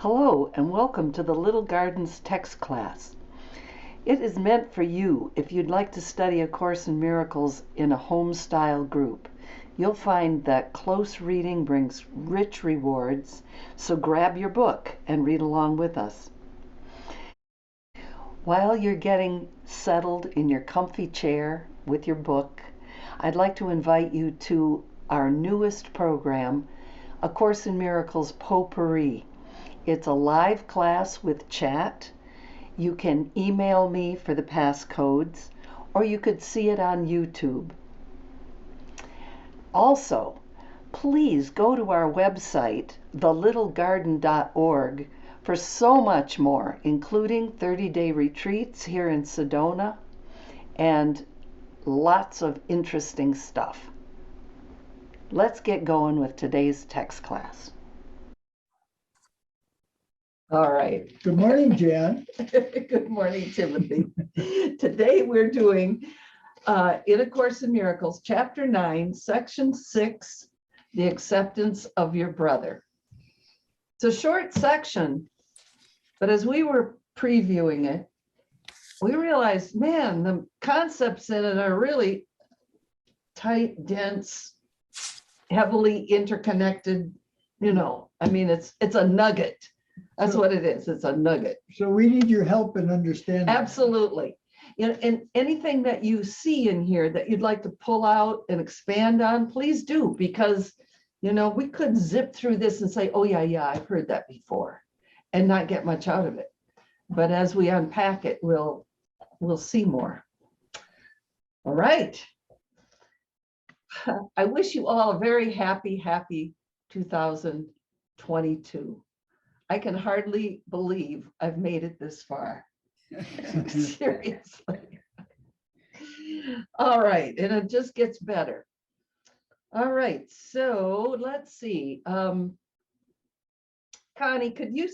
Hello and welcome to the Little Gardens text class. It is meant for you if you'd like to study A Course in Miracles in a home-style group. You'll find that close reading brings rich rewards, so grab your book and read along with us. While you're getting settled in your comfy chair with your book, I'd like to invite you to our newest program, A Course in Miracles Potpourri. It's a live class with chat. You can email me for the passcodes, or you could see it on YouTube. Also, please go to our website, thelittlegarden.org, for so much more, including 30-day retreats here in Sedona and lots of interesting stuff. Let's get going with today's text class. All right. Good morning, Jan. Good morning, Timothy. Today we're doing in A Course in Miracles, Chapter 9, Section 6, The Acceptance of Your Brother. It's a short section, but as we were previewing it, we realized, man, the concepts in it are really tight, dense, heavily interconnected. I mean, it's a nugget. That's what it is. It's a nugget. So we need your help in understanding. Absolutely. And anything that you see in here that you'd like to pull out and expand on, please do, because, we could zip through this and say, oh, yeah, I've heard that before, and not get much out of it. But as we unpack it, we'll see more. All right. I wish you all a very happy 2022. I can hardly believe I've made it this far. Seriously. All right, and it just gets better. All right, so let's see. Connie, could you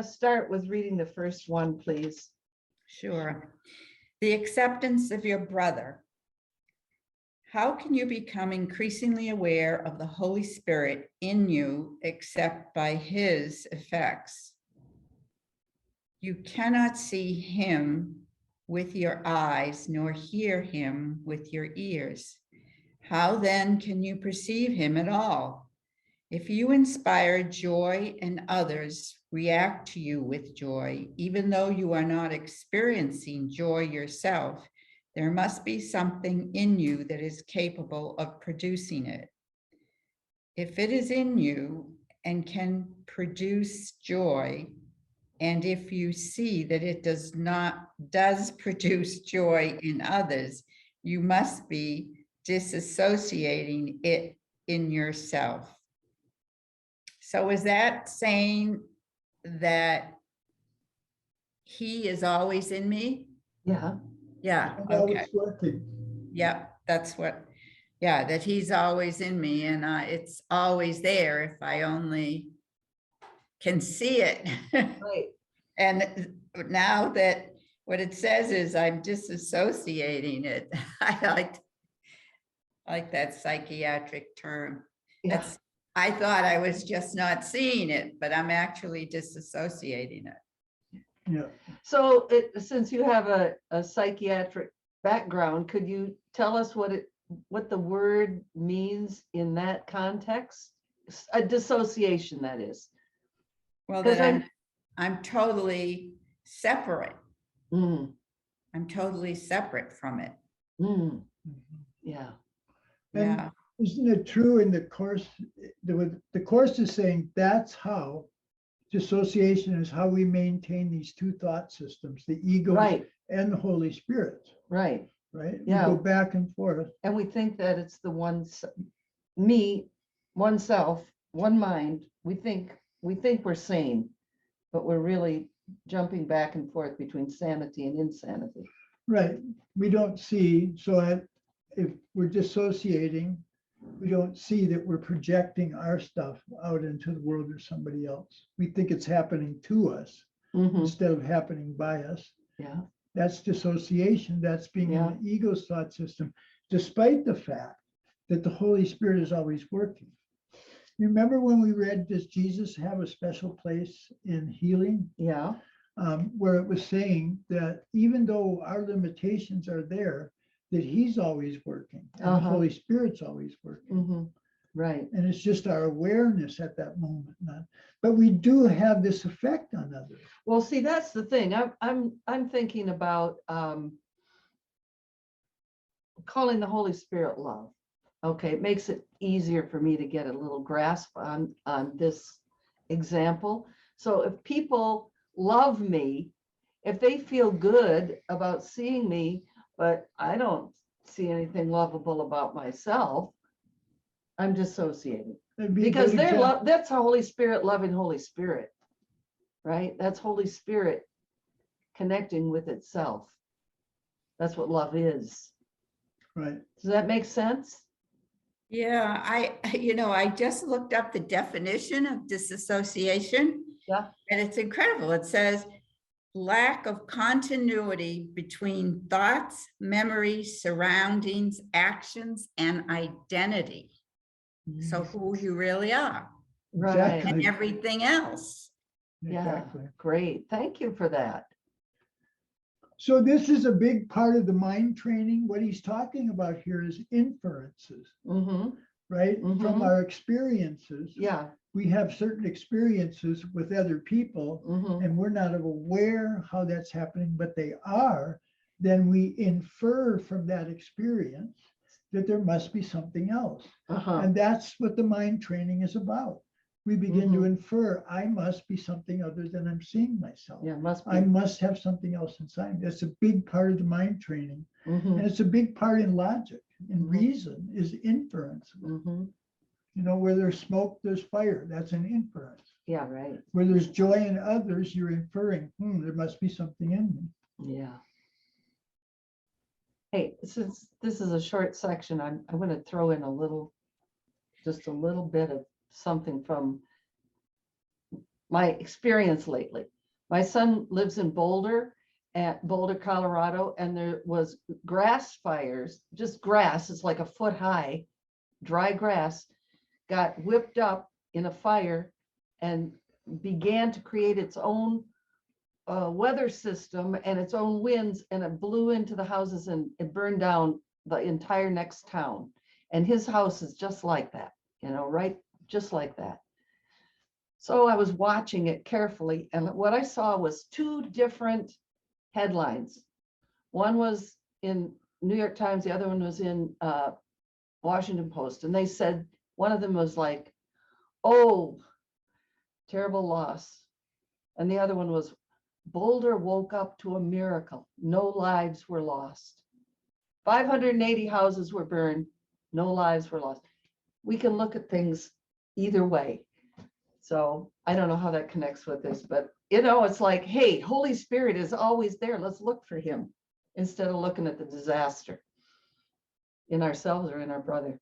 start with reading the first one, please? Sure. The acceptance of your brother. How can you become increasingly aware of the Holy Spirit in you except by his effects? You cannot see him with your eyes, nor hear him with your ears. How then can you perceive him at all? If you inspire joy and others react to you with joy, even though you are not experiencing joy yourself, there must be something in you that is capable of producing it. If it is in you and can produce joy, and if you see that it does produce joy in others, you must be disassociating it in yourself. So is that saying that he is always in me? Yeah. Yeah, okay. Yep, that's what, yeah, that he's always in me, and it's always there if I only can see it. Right. And now that what it says is I'm disassociating it. I like that psychiatric term. Yeah. I thought I was just not seeing it, but I'm actually disassociating it. Yeah. So since you have a psychiatric background, could you tell us what the word means in that context? A dissociation, that is. Well, that I'm totally separate. Mm. I'm totally separate from it. Mm. Yeah. And Yeah. isn't it true in the Course, the Course is saying that's how dissociation is how we maintain these two thought systems, the ego and the Holy Spirit. Right. Yeah. We go back and forth. And we think that it's the me, oneself, one mind. We think we're sane, but we're really jumping back and forth between sanity and insanity. Right. We don't see, so if we're dissociating, we don't see that we're projecting our stuff out into the world or somebody else. We think it's happening to us instead of happening by us. Yeah. That's dissociation. That's being in the ego's thought system, despite the fact that the Holy Spirit is always working. You remember when we read, does Jesus have a special place in healing? Yeah. Where it was saying that even though our limitations are there, that he's always working and the Uh-huh. Holy Spirit's always working. Mm-hmm. Right. And it's just our awareness at that moment. But we do have this effect on others. Well, see, that's the thing. I'm thinking about calling the Holy Spirit love. Okay, it makes it easier for me to get a little grasp on this example. So if people love me, if they feel good about seeing me, but I don't see anything lovable about myself, I'm dissociating. That'd be a Because good they're example. that's Holy Spirit loving Holy Spirit, right? That's Holy Spirit connecting with itself. That's what love is. Right. Does that make sense? Yeah, I just looked up the definition of disassociation. Yeah. And it's incredible. It says lack of continuity between thoughts, memories, surroundings, actions, and identity. So who you really are Right. and Exactly. everything else. Yeah. Exactly. Great. Thank you for that. So this is a big part of the mind training. What he's talking about here is inferences, Mm-hmm. right? Mhm. From our experiences. Yeah. We have certain experiences with other people Mm-hmm. and we're not aware how that's happening, but they are. Then we infer from that experience that there must be something else. Uh-huh. And that's what the mind training is about. We begin to Mhm. infer, I must be something other than I'm seeing myself. Yeah, must be. I must have something else inside me. That's a big part of the mind training. Mm-hmm. And it's a big part in logic and Mhm. reason is inference. Mm-hmm. You know, where there's smoke, there's fire. That's an inference. Yeah, right. Where there's joy in others, you're inferring, there must be something in me. Yeah. Hey, since this is a short section, I'm going to throw in just a little bit of something from my experience lately. My son lives in Boulder, Colorado, and there was grass fires, just grass, it's like a foot high, dry grass, got whipped up in a fire and began to create its own weather system and its own winds, and it blew into the houses and it burned down the entire next town. And his house is just like that, right? Just like that. So I was watching it carefully, and what I saw was two different headlines. One was in New York Times, the other one was in Washington Post, and they said, one of them was like, oh, terrible loss. And the other one was, Boulder woke up to a miracle. No lives were lost. 580 houses were burned. No lives were lost. We can look at things either way. So I don't know how that connects with this, but it's like, hey, Holy Spirit is always there. Let's look for him instead of looking at the disaster in ourselves or in our brother.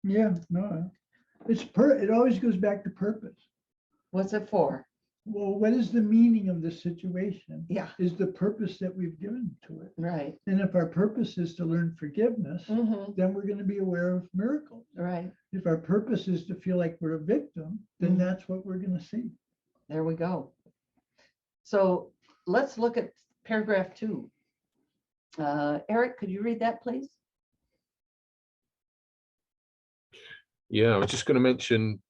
Yeah, no, it always goes back to purpose. What's it for? Well, what is the meaning of the situation? Yeah. Is the purpose that we've given to it. Right. And if our purpose is to learn forgiveness, Mm-hmm. then we're going to be aware of miracles. Right. If our purpose is to feel like we're a victim, then Mhm. that's what we're going to see. There we go. So let's look at paragraph 2. Eric, could you read that, please? Yeah, I was just going to mention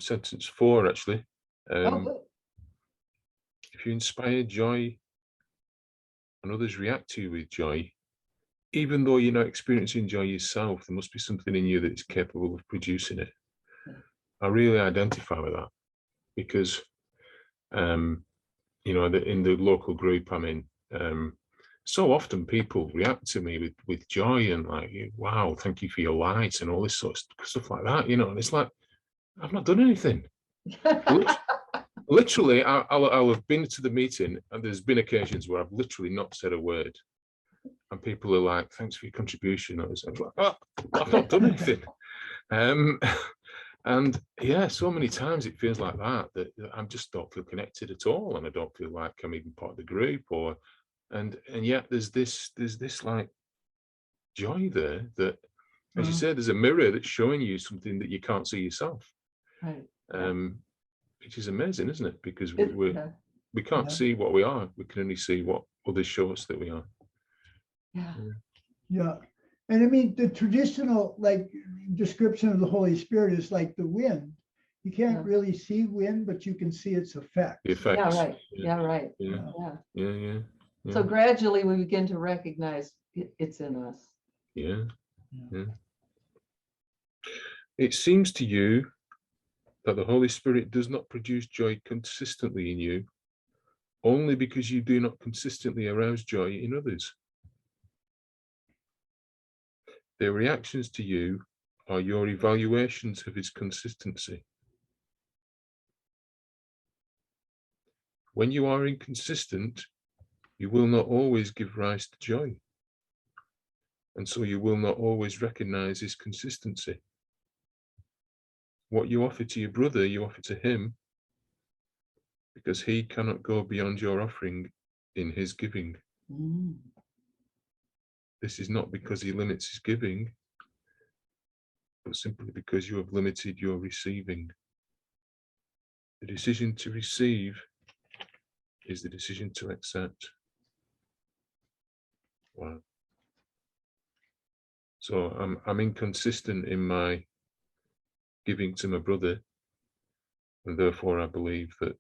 sentence 4, actually. Oh, good. If you inspire joy and others react to you with joy, even though you're not experiencing joy yourself, there must be something in you that's capable of producing it. I really identify with that because, in the local group I'm in, so often people react to me with joy and like, wow, thank you for your light and all this sort of stuff like that, and it's like, I've not done anything. Literally, I'll have been to the meeting and there's been occasions where I've literally not said a word. And people are like, thanks for your contribution. I was like, oh, I've not done anything. And yeah, so many times it feels like that I just don't feel connected at all. And I don't feel like I'm even part of the group and yet there's this like joy there As you said, there's a mirror that's showing you something that you can't see yourself. Right. Which is amazing, isn't it? Because Yeah. we can't Yeah. see what we are. We can only see what others show us that we are. Yeah. Yeah. And I mean, the traditional like description of the Holy Spirit is like the wind. You can't Yeah. really see wind, but you can see its effects. The effects. Yeah, right. Yeah, right. Yeah. Yeah. Yeah. Yeah. So gradually we begin to recognize it's in us. Yeah. Yeah. Yeah. It seems to you that the Holy Spirit does not produce joy consistently in you, only because you do not consistently arouse joy in others. Their reactions to you are your evaluations of his consistency. When you are inconsistent, you will not always give rise to joy. And so you will not always recognize his consistency. What you offer to your brother, you offer to him, because he cannot go beyond your offering in his giving. Mm. This is not because he limits his giving, but simply because you have limited your receiving. The decision to receive is the decision to accept. Wow. So I'm inconsistent in my giving to my brother, and therefore I believe that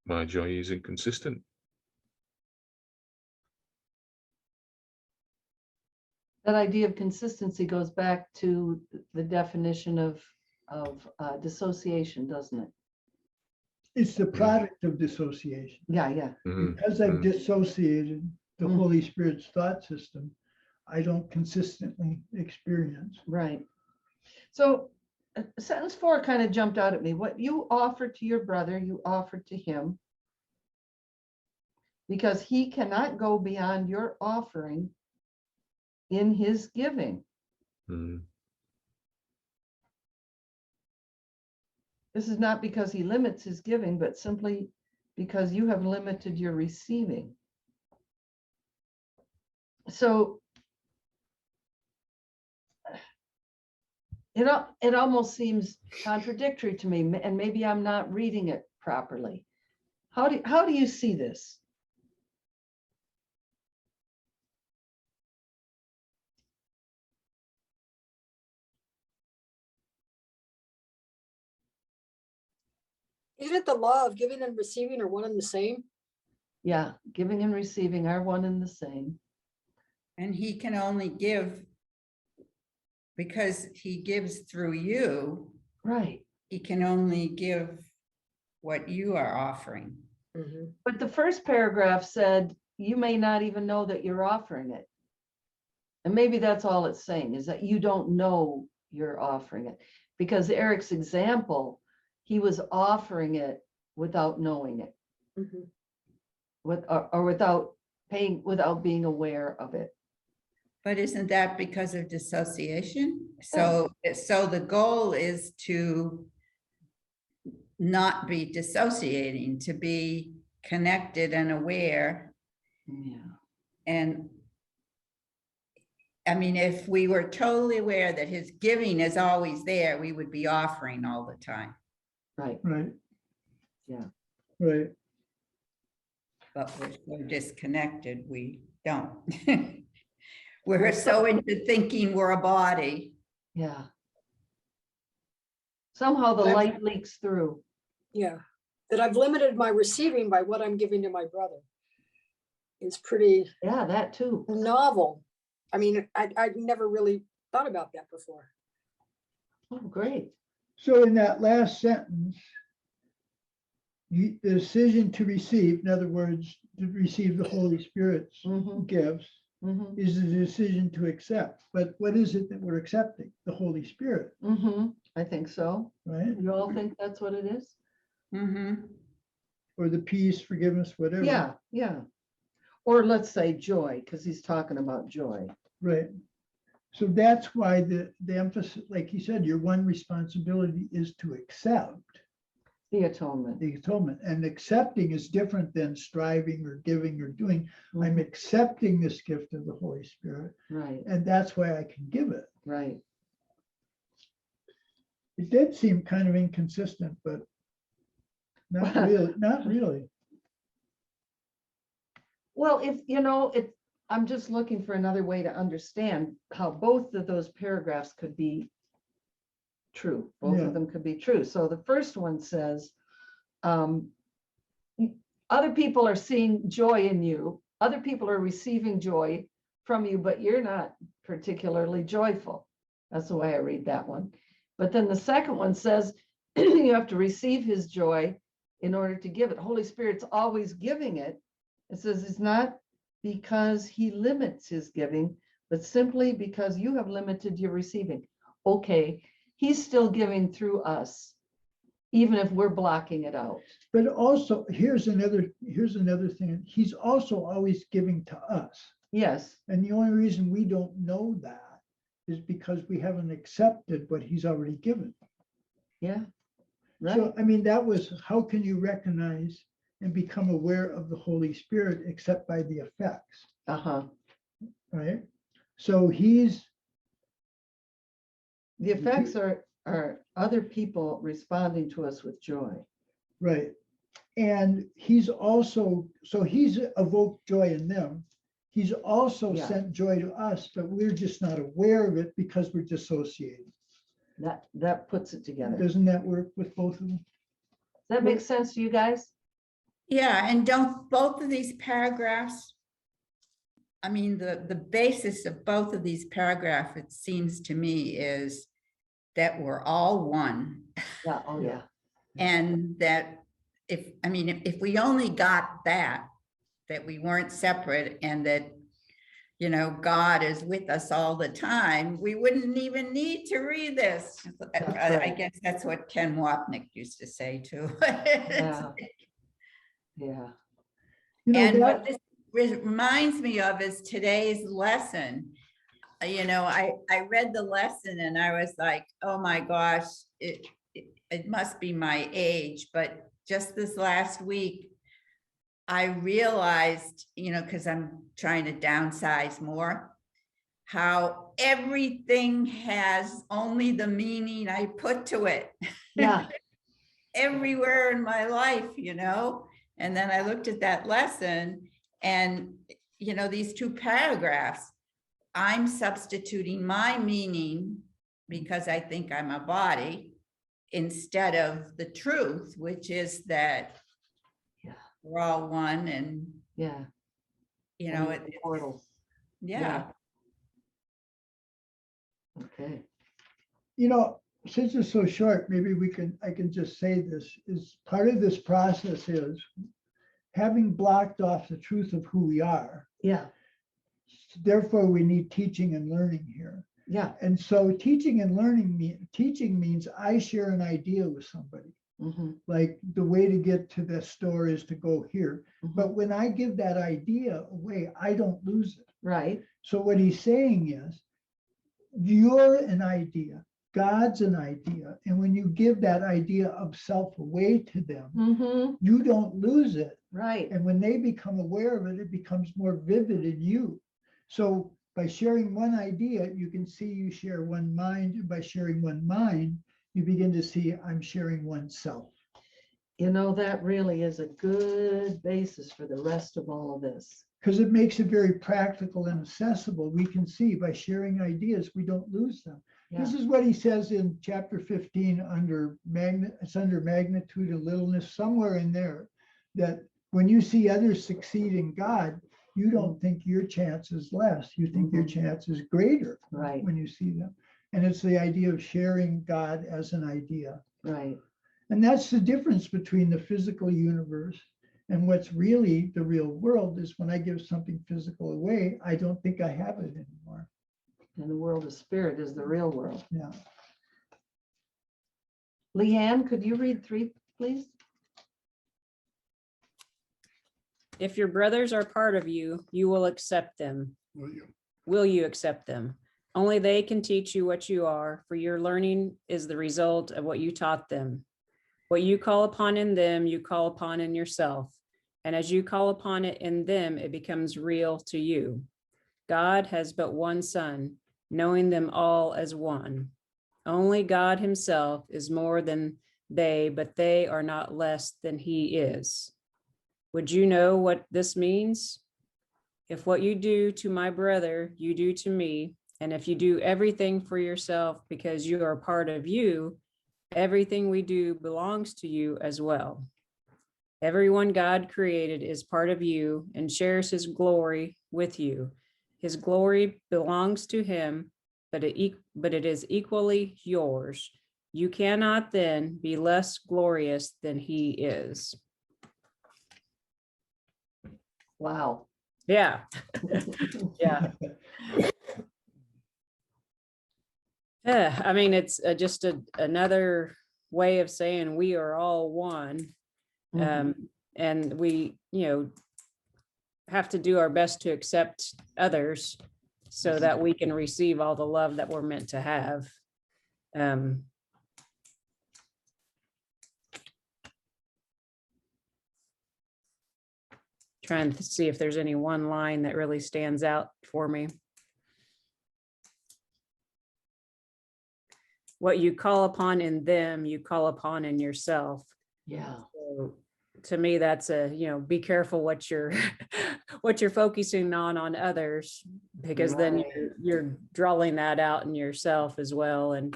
my joy is inconsistent. That idea of consistency goes back to the definition of dissociation, doesn't it? It's the product of dissociation. Yeah, yeah. Mhm, Because I've mhm. dissociated the Mm. Holy Spirit's thought system, I don't consistently experience. Right. So sentence 4 kind of jumped out at me. What you offered to your brother, you offered to him, because he cannot go beyond your offering in his giving. Mhm. This is not because he limits his giving, but simply because you have limited your receiving. So it almost seems contradictory to me, and maybe I'm not reading it properly. How do you see this? Isn't it the law of giving and receiving are one and the same? Yeah, giving and receiving are one and the same. And he can only give because he gives through you. Right. He can only give what you are offering. Mhm. But the first paragraph said, you may not even know that you're offering it. And maybe that's all it's saying, is that you don't know you're offering it. Because Eric's example, he was offering it without knowing it, Mhm. or without without being aware of it. But isn't that because of dissociation? So the goal is to not be dissociating, to be connected and aware. Yeah. And I mean, if we were totally aware that his giving is always there, we would be offering all the time. Right. Right. Yeah. Right. But we're so disconnected, we don't. We're so into thinking we're a body. Yeah. Somehow the light leaks through. Yeah, that I've limited my receiving by what I'm giving to my brother is pretty Yeah, that too. novel. I mean, I'd never really thought about that before. Oh, great. So in that last sentence, the decision to receive, in other words, to receive the Holy Spirit's Mhm. gifts, Mhm. is the decision to accept. But what is it that we're accepting? The Holy Spirit, Mhm. I think so. right? You all think that's what it is? Mm-hmm. Or the peace, forgiveness, whatever. Yeah, yeah. Or let's say joy, because he's talking about joy. Right. So that's why the emphasis, like you said, your one responsibility is to accept. The atonement. the atonement. And accepting is different than striving or giving or doing. I'm Mhm. accepting this gift of the Holy Spirit, Right, and that's why I can give it. right. It did seem kind of inconsistent, but not really, not really. Well, if, you know, I'm just looking for another way to understand how both of those paragraphs could be true. Both Yeah. of them could be true. So the first one says, other people are seeing joy in you. Other people are receiving joy from you, but you're not particularly joyful. That's the way I read that one. But then the second one says, you have to receive his joy in order to give it. Holy Spirit's always giving it. It says it's not because he limits his giving, but simply because you have limited your receiving. Okay, he's still giving through us, even if we're blocking it out. But also, here's another thing. He's also always giving to us. Yes, And the only reason we don't know that is because we haven't accepted what he's already given. yeah, right. So, I mean, that was, how can you recognize and become aware of the Holy Spirit except by the effects, Uh-huh. right? So he's, The effects are other people responding to us with joy. right. And he's also, so he's evoked joy in them. He's also Yeah. sent joy to us, but we're just not aware of it because we're dissociating. That puts it together. Does Doesn't that work with both of them? that make sense to you guys? Yeah, and don't both of these paragraphs, I mean, the basis of both of these paragraphs, it seems to me, is that we're all one. Yeah, oh, yeah. And that if we only got that we weren't separate and that, you know, God is with us all the time, we wouldn't even need to read this. I right. guess that's what Ken Wapnick used to say too. Yeah. Yeah. You know, And that, what this reminds me of is today's lesson. You know, I read the lesson and I was like, oh my gosh, it must be my age. But just this last week, I realized, you know, because I'm trying to downsize more, how everything has only the meaning I put to it. Yeah. Everywhere in my life, you know. And then I looked at that lesson and, you know, these two paragraphs, I'm substituting my meaning because I think I'm a body instead of the truth, which is that Yeah. we're all one and, Yeah. you know, And the portal. yeah. Okay. you know, since it's so short, maybe I can just say this, is part of this process is having blocked off the truth of who we are. Yeah. Therefore, we need teaching and learning here. Yeah. And so teaching and learning, teaching means I share an idea with somebody. Mhm. Like the way to get to the store is to go here. Mhm. But when I give that idea away, I don't lose it. Right. So what he's saying is, you're an idea, God's an idea. And when you give that idea of self away to them, Mhm. you don't lose it. Right. And when they become aware of it, it becomes more vivid in you. So by sharing one idea, you can see you share one mind. And by sharing one mind, you begin to see I'm sharing one self. You know, that really is a good basis for the rest of all of this. Because it makes it very practical and accessible. We can see by sharing ideas, we don't lose them. Yeah. This is what he says in chapter 15 under magnitude and littleness, somewhere in there, that when you see others succeed in God, you don't think your chance is less. You think your chance is greater. Right. When you see them. And it's the idea of sharing God as an idea. Right. And that's the difference between the physical universe and what's really the real world is when I give something physical away, I don't think I have it anymore. And the world of spirit is the real world. Yeah. Leanne, could you read 3, please? If your brothers are part of you, you will accept them. Will you accept them? Only they can teach you what you are, for your learning is the result of what you taught them. What you call upon in them, you call upon in yourself. And as you call upon it in them, it becomes real to you. God has but one Son, knowing them all as one. Only God himself is more than they, but they are not less than he is. Would you know what this means? If what you do to my brother, you do to me, and if you do everything for yourself because you are part of you, everything we do belongs to you as well. Everyone God created is part of you and shares his glory with you. His glory belongs to him, but it is equally yours. You cannot then be less glorious than he is. Wow. Yeah. Yeah. Yeah. I mean, it's just another way of saying we are all one. Mhm. And we, have to do our best to accept others so that we can receive all the love that we're meant to have. Trying to see if there's any one line that really stands out for me. What you call upon in them, you call upon in yourself. Yeah. So to me, that's be careful what you're what you're focusing on others, because then Right. you're drawing that out in yourself as well. And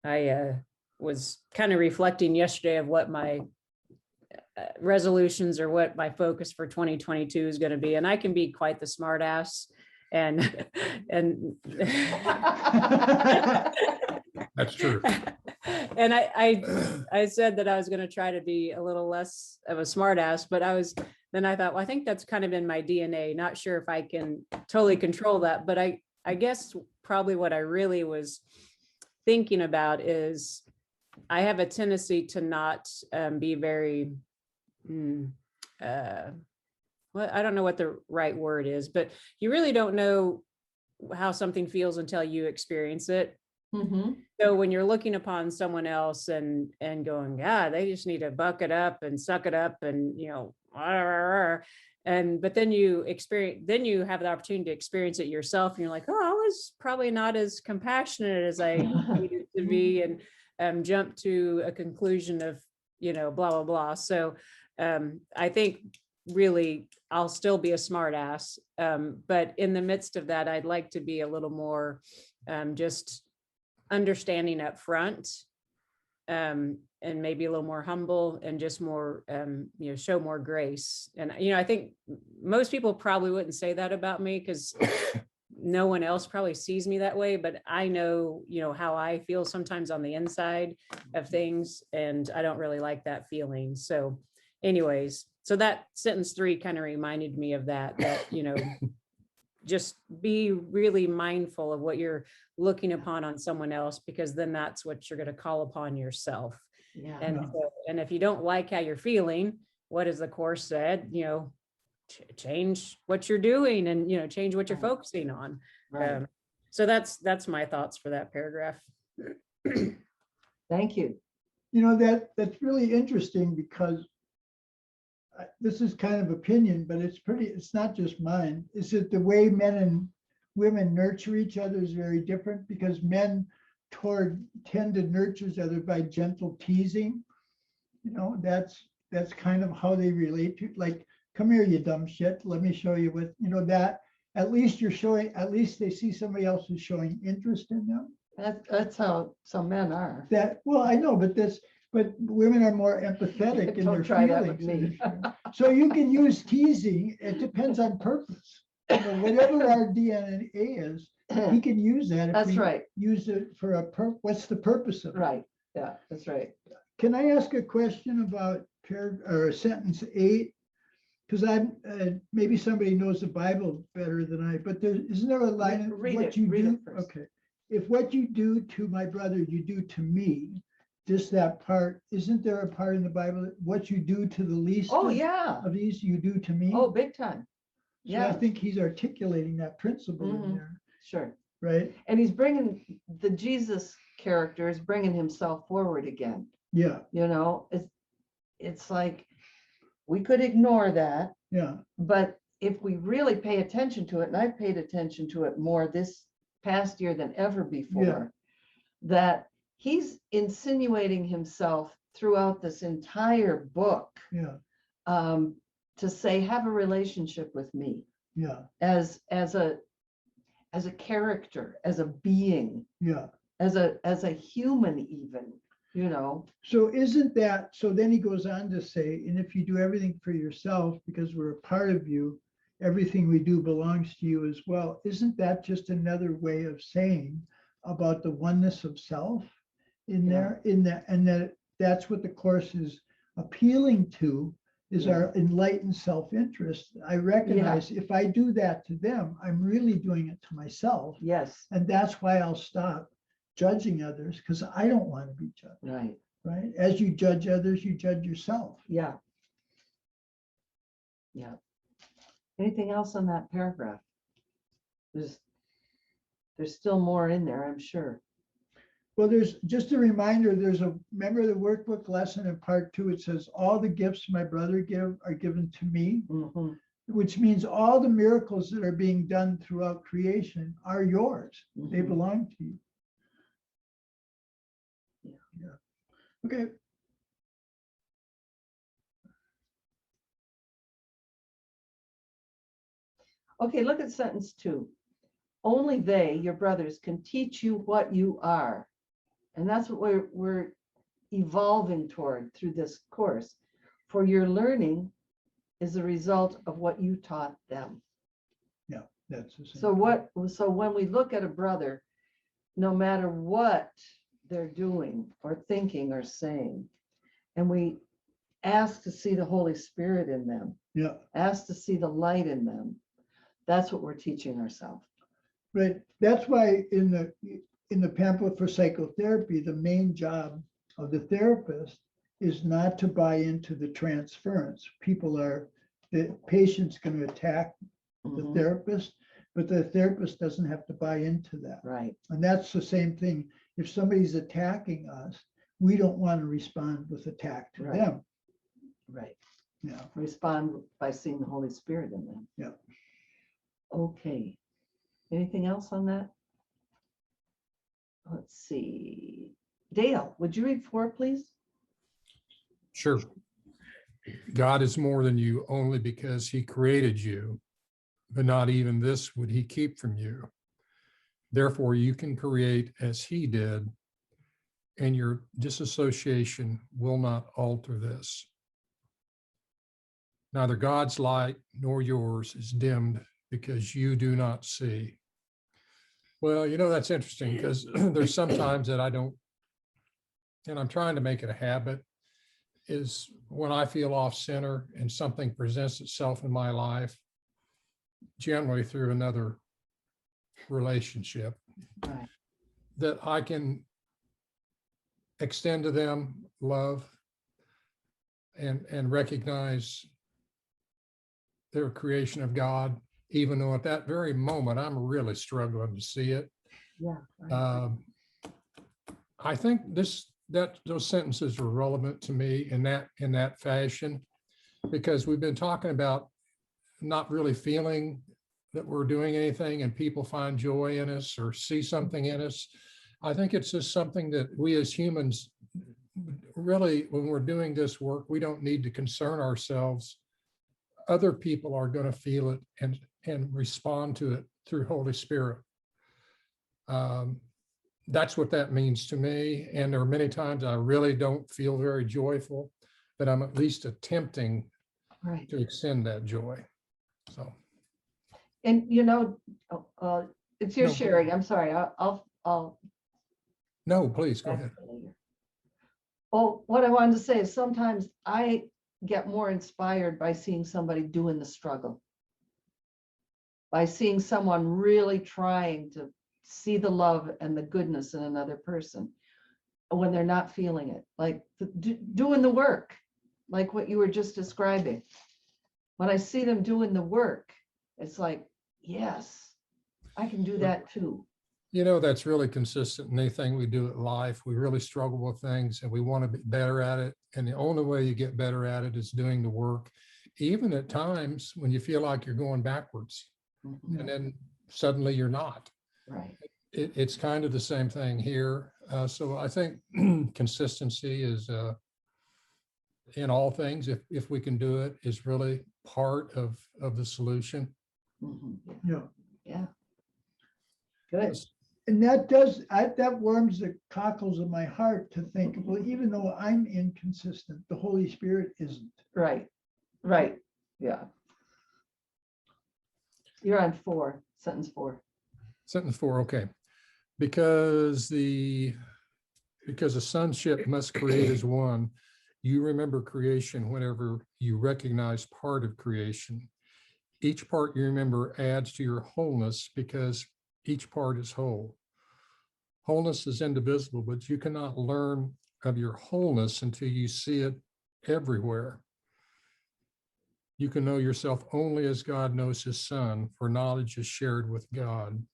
I was kind of reflecting yesterday of what my resolutions or what my focus for 2022 is going to be, and I can be quite the smart ass and That's true. and I said that I was going to try to be a little less of a smart ass, but then I thought, well, I think that's kind of in my DNA. Not sure if I can totally control that, but I guess probably what I really was thinking about is I have a tendency to not be very, well, I don't know what the right word is, but you really don't know how something feels until you experience it. Mhm. So when you're looking upon someone else and going, yeah, they just need to buck it up and suck it up and, but then you have the opportunity to experience it yourself. And you're like, oh, I was probably not as compassionate as I needed to be, and jump to a conclusion of, blah, blah, blah. So I think really I'll still be a smart ass. But in the midst of that, I'd like to be a little more just understanding up front, and maybe a little more humble and just more, show more grace. And, I think most people probably wouldn't say that about me because no one else probably sees me that way, but I know, how I feel sometimes on the inside of things, and I don't really like that feeling. So anyways, so that sentence 3 kind of reminded me of that, just be really mindful of what you're looking upon on someone else, because then that's what you're going to call upon yourself. Yeah. And if you don't like how you're feeling, what is the Course said, change what you're doing and, change what you're Right. focusing on. Right. So that's my thoughts for that paragraph. Thank you. That's really interesting because this is kind of opinion, but it's not just mine. Is that the way men and women nurture each other is very different, because men tend to nurture each other by gentle teasing. That's kind of how they relate to, like, come here, you dumb shit. Let me show you what, that at least they see somebody else who's showing interest in them. That's how some men are. Well, I know, but women are more empathetic in Don't their try that with feelings. me. So you can use teasing. It depends on purpose. Whatever our DNA is, he can use that. If That's we right. Use it for what's the purpose of it? Right. Yeah, that's right. Can I ask a question about sentence 8? Because maybe somebody knows the Bible better than I, but isn't there a line of Read what it, you read do? it first. Okay. If what you do to my brother, you do to me, just that part, isn't there a part in the Bible, what you do to the least Oh, yeah. of these, you do to me? Oh, big time. So I Yeah. think he's articulating that principle in Mhm. there, Sure. right? And he's bringing the Jesus character is bringing himself forward again. Yeah, You know, it's like we could ignore that, yeah, but if we really pay attention to it, and I've paid attention to it more this past year than ever before, that he's insinuating himself throughout this entire book, yeah, to say, have a relationship with me yeah, as a character, as a being, yeah. as a human even, you know. So isn't that, so then he goes on to say, and if you do everything for yourself, because we're a part of you, everything we do belongs to you as well. Isn't that just another way of saying about the oneness of self in there, in that, and that's what the Course is appealing to, is our enlightened self-interest. I recognize if I do that to them, I'm really doing it to myself. Yes, And that's why I'll stop judging others, because I don't want to be judged, right. right? As you judge others, you judge yourself. Yeah. Yeah. Anything else on that paragraph? There's still more in there, I'm sure. Well, there's just a reminder, remember the workbook lesson in part 2, it says, all the gifts my brother give are given to me, Mhm, which means all the miracles that are being done throughout creation are yours. They mhm. belong to you. Yeah. Okay. Okay, look at sentence 2. Only they, your brothers, can teach you what you are. And that's what we're evolving toward through this course. For your learning is the result of what you taught them. Yeah, that's the same. So when we look at a brother, no matter what they're doing or thinking or saying, and we ask to see the Holy Spirit in them, Yeah, ask to see the light in them, that's what we're teaching ourselves. right. That's why in the pamphlet for psychotherapy, the main job of the therapist is not to buy into the transference. The patient's going to attack the Mhm, therapist, but the therapist doesn't have to buy into that. right, And that's the same thing. If somebody's attacking us, we don't want to respond with attack to Right. them. right. Yeah. Respond by seeing the Holy Spirit in them. Yeah. Okay. Anything else on that? Let's see. Dale, would you read 4, please? Sure. God is more than you only because he created you, but not even this would he keep from you. Therefore, you can create as he did, and your disassociation will not alter this. Neither God's light nor yours is dimmed because you do not see. Well, that's interesting because there's sometimes that I don't, and I'm trying to make it a habit, is when I feel off center and something presents itself in my life, generally through another relationship, Right. that I can extend to them love and recognize their creation of God, even though at that very moment I'm really struggling to see it. Yeah. Right. I think those sentences are relevant to me in that fashion, because we've been talking about not really feeling that we're doing anything and people find joy in us or see something in us. I think it's just something that we as humans really, when we're doing this work, we don't need to concern ourselves. Other people are going to feel it and respond to it through Holy Spirit. That's what that means to me. And there are many times I really don't feel very joyful, but I'm at least attempting Right. to extend that joy. So. And it's your No. sharing. I'm sorry. I'll No, please go ahead. Well, what I wanted to say is sometimes I get more inspired by seeing somebody doing the struggle, by seeing someone really trying to see the love and the goodness in another person when they're not feeling it, like doing the work, like what you were just describing. When I see them doing the work, it's like, yes, I can do that too. You know, that's really consistent in anything we do at life. We really struggle with things and we want to be better at it. And the only way you get better at it is doing the work, even at times when you feel like you're going backwards Mhm. and then suddenly you're not. Right. It's kind of the same thing here. So I think consistency is in all things, if we can do it, is really part of the solution. Mhm. Yeah. Yeah. Good. And that warms the cockles of my heart to think, well, even though I'm inconsistent, the Holy Spirit isn't. Right. Right. Yeah. You're on 4, sentence 4. Sentence 4, okay. Because the sonship must create as one, you remember creation whenever you recognize part of creation. Each part you remember adds to your wholeness because each part is whole. Wholeness is indivisible, but you cannot learn of your wholeness until you see it everywhere. You can know yourself only as God knows his Son, for knowledge is shared with God.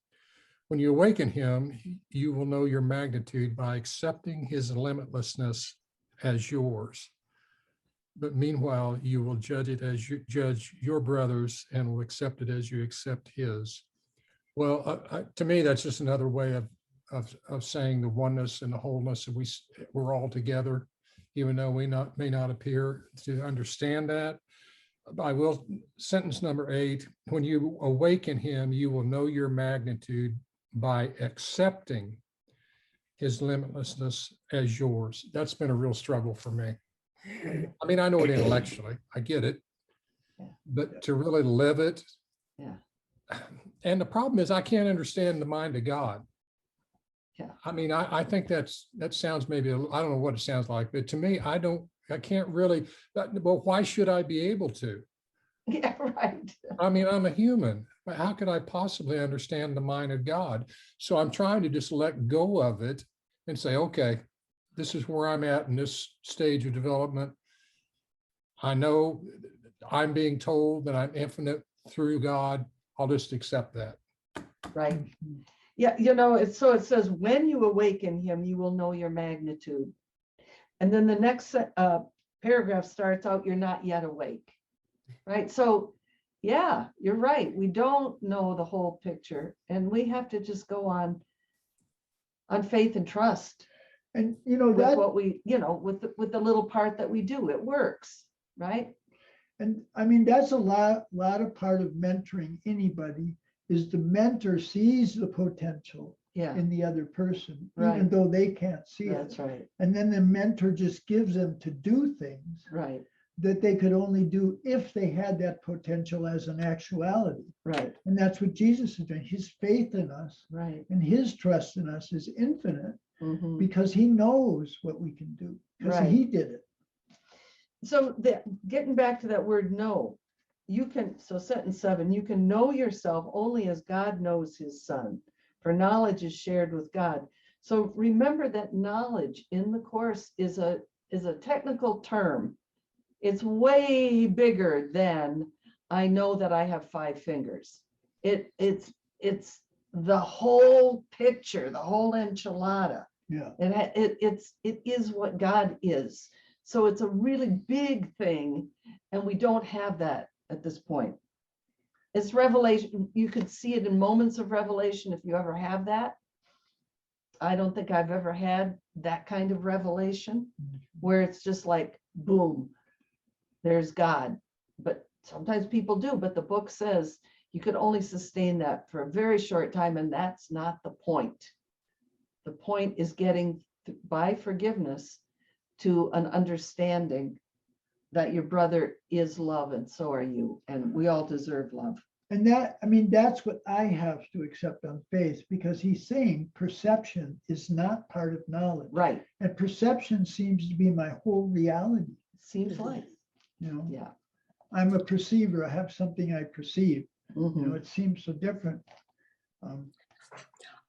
When you awaken him, you will know your magnitude by accepting his limitlessness as yours. But meanwhile, you will judge it as you judge your brothers and will accept it as you accept his. Well, to me, that's just another way of saying the oneness and the wholeness that we're all together, even though we may not appear to understand that. I will, sentence number 8, when you awaken him, you will know your magnitude by accepting his limitlessness as yours. That's been a real struggle for me. I mean, I know it intellectually, I get it, but to really live it. Yeah. And the problem is I can't understand the mind of God. Yeah. I mean, I think that sounds maybe, I don't know what it sounds like, but to me, I can't really, well, why should I be able to? Yeah, right. I mean, I'm a human. How could I possibly understand the mind of God? So I'm trying to just let go of it and say, okay, this is where I'm at in this stage of development. I know I'm being told that I'm infinite through God. I'll just accept that. Right. Yeah, you know, it says, when you awaken him, you will know your magnitude. And then the next paragraph starts out, you're not yet awake. Right. So, yeah, you're right. We don't know the whole picture, and we have to just go on faith and trust And you know with that, what we, with the little part that we do. It works, right? and I mean, that's a lot of part of mentoring anybody, is the mentor sees the potential Yeah, in the other person, even Right. though they can't see it. that's right. And then the mentor just gives them to do things Right, that they could only do if they had that potential as an actuality. right, And that's what Jesus is doing. His faith in us right. and his trust in us is infinite Mhm. because he knows what we can do, because Right. he did it. So getting back to that word know, sentence 7, you can know yourself only as God knows his Son, for knowledge is shared with God. So remember that knowledge in the course is a technical term. It's way bigger than I know that I have 5 fingers. It's the whole picture, the whole enchilada. Yeah. And it is what God is. So it's a really big thing, and we don't have that at this point. It's revelation. You could see it in moments of revelation if you ever have that. I don't think I've ever had that kind of revelation where it's just like, boom, there's God. But sometimes people do, but the book says you could only sustain that for a very short time, and that's not the point. The point is getting by forgiveness to an understanding that your brother is love and so are you, and we all deserve love. And that, I mean, that's what I have to accept on faith, because he's saying perception is not part of knowledge. Right. And perception seems to be my whole reality. Seems like, You know, yeah. I'm a perceiver. I have something I perceive. You know, Mhm. it seems so different.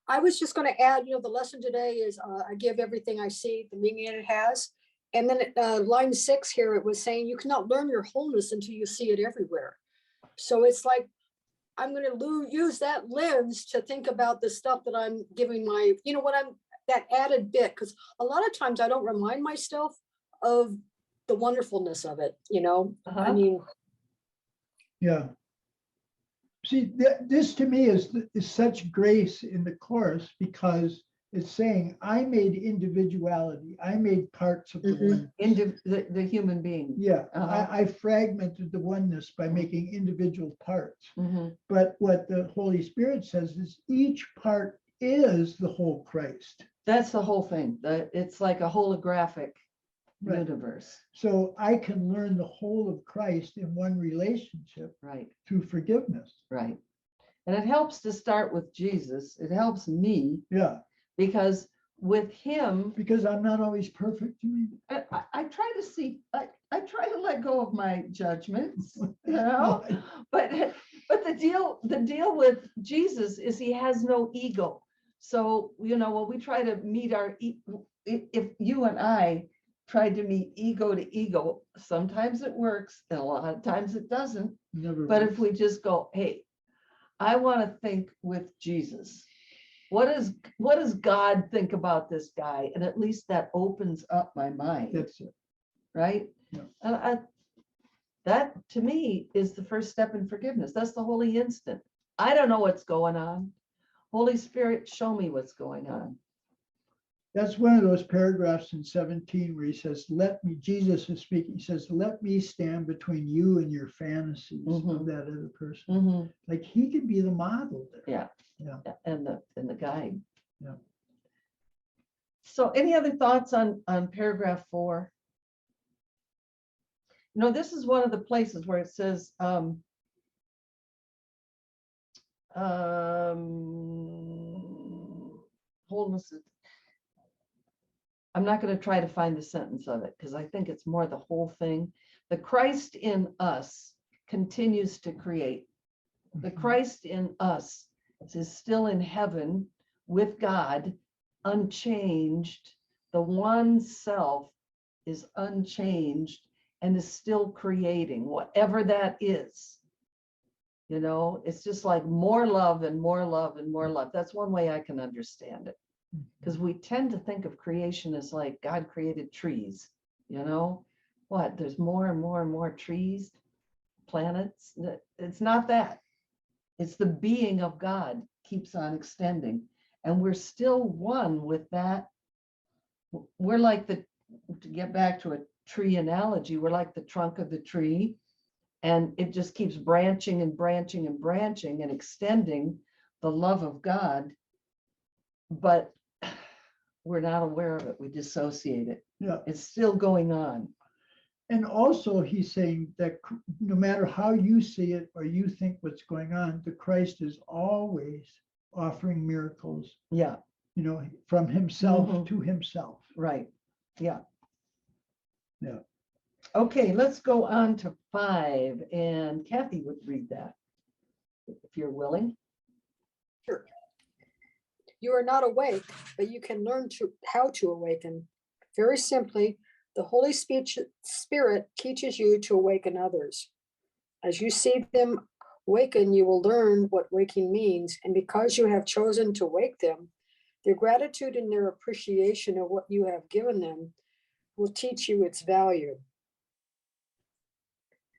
I was just going to add, the lesson today is I give everything I see the meaning it has. And then line 6 here, it was saying you cannot learn your wholeness until you see it everywhere. So it's like, I'm going to use that lens to think about the stuff that I'm giving my, what I'm, that added bit, because a lot of times I don't remind myself of the wonderfulness of it, I Uh-huh. mean, Yeah. See, this to me is such grace in the chorus, because it's saying, I made individuality. I made parts of the Mhm. one. Into the human being. Yeah, Uh-huh. I fragmented the oneness by making individual parts. Mhm. But what the Holy Spirit says is each part is the whole Christ. That's the whole thing. It's like a holographic Right. universe. So I can learn the whole of Christ in one relationship Right, through forgiveness. right. And it helps to start with Jesus. It helps me Yeah, because with him, because I'm not always perfect. You mean? I try to see, I try to let go of my judgments, but the deal with Jesus is he has no ego. So, when we try to meet if you and I tried to meet ego to ego, sometimes it works and a lot of times it doesn't. Never. But was. if we just go, hey, I want to think with Jesus. What does God think about this guy? And at least that opens up my mind, That's it. right? Yeah. And that to me is the first step in forgiveness. That's the holy instant. I don't know what's going on. Holy Spirit, show me what's going on. That's one of those paragraphs in 17 where he says, Jesus is speaking, he says, let me stand between you and your fantasies Mhm. of that other person. Mhm. Like he could be the model there. Yeah. Yeah. And the guide. Yeah. So any other thoughts on paragraph 4? This is one of the places where it says, wholeness. I'm not going to try to find the sentence of it because I think it's more the whole thing. The Christ in us continues to create. The Christ in us is still in heaven with God, unchanged. The one self is unchanged and is still creating, whatever that is. It's just like more love and more love and more love. That's one way I can understand it. Because we tend to think of creation as like God created trees, what? There's more and more and more trees, planets. It's not that. It's the being of God keeps on extending. And we're still one with that. We're like to get back to a tree analogy, we're like the trunk of the tree. And it just keeps branching and branching and branching and extending the love of God. But we're not aware of it. We dissociate it. Yeah. It's still going on. And also he's saying that no matter how you see it or you think what's going on, the Christ is always offering miracles. Yeah. From himself Mhm. to himself. Right. Yeah. Yeah. Okay, let's go on to 5, and Kathy would read that, if you're willing. sure. You are not awake, but you can learn how to awaken. Very simply, the Holy Spirit teaches you to awaken others. As you see them waken, you will learn what waking means. And because you have chosen to wake them, their gratitude and their appreciation of what you have given them will teach you its value.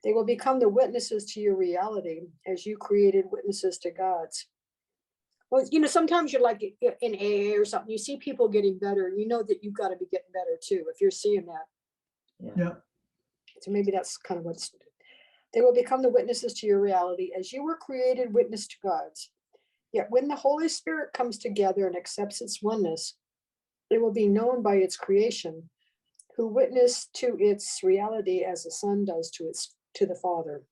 They will become the witnesses to your reality as you created witnesses to God's. Well, sometimes you're like in AA or something, you see people getting better, and you know that you've got to be getting better too, if you're seeing that. Yeah. So maybe that's kind of what's, they will become the witnesses to your reality as you were created witness to God's. Yet when the Holy Spirit comes together and accepts its oneness, it will be known by its creation, who witness to its reality as the Son does to the Father.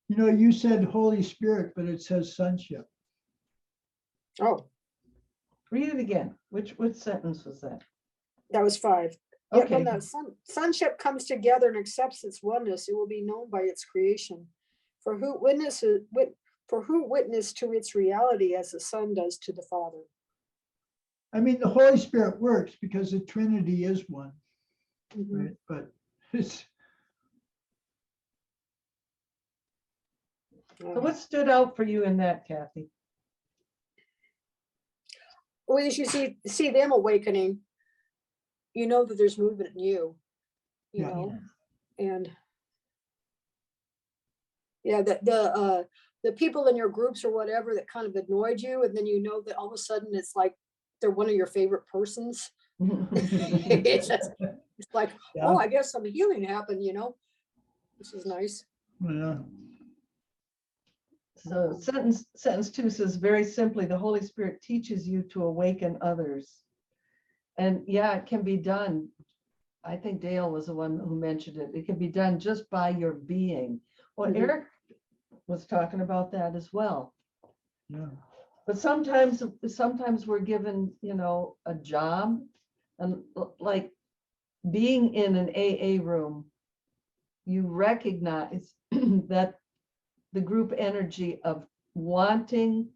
You said Holy Spirit, but it says sonship. Oh, Read it again. Which sentence was that? that was 5. Yet Okay. when the sonship comes together and accepts its oneness, it will be known by its creation. For who witnessed to its reality as the Son does to the Father. I mean, the Holy Spirit works because the Trinity is one, Mhm. right? But it's So what stood out for you in that, Kathy? Well, as you see them awakening, you know that there's movement in you, you Yeah. know, and yeah, the people in your groups or whatever that kind of annoyed you, and then you know that all of a sudden it's like they're one of your favorite persons. it's like, Yeah. oh, I guess some healing happened, you know. This is nice. Yeah. So sentence 2 says very simply, the Holy Spirit teaches you to awaken others. And yeah, it can be done. I think Dale was the one who mentioned it. It can be done just by your being. Well, Mhm. Eric was talking about that as well. Yeah. But sometimes we're given, a job, and like being in an AA room, you recognize that the group energy of wanting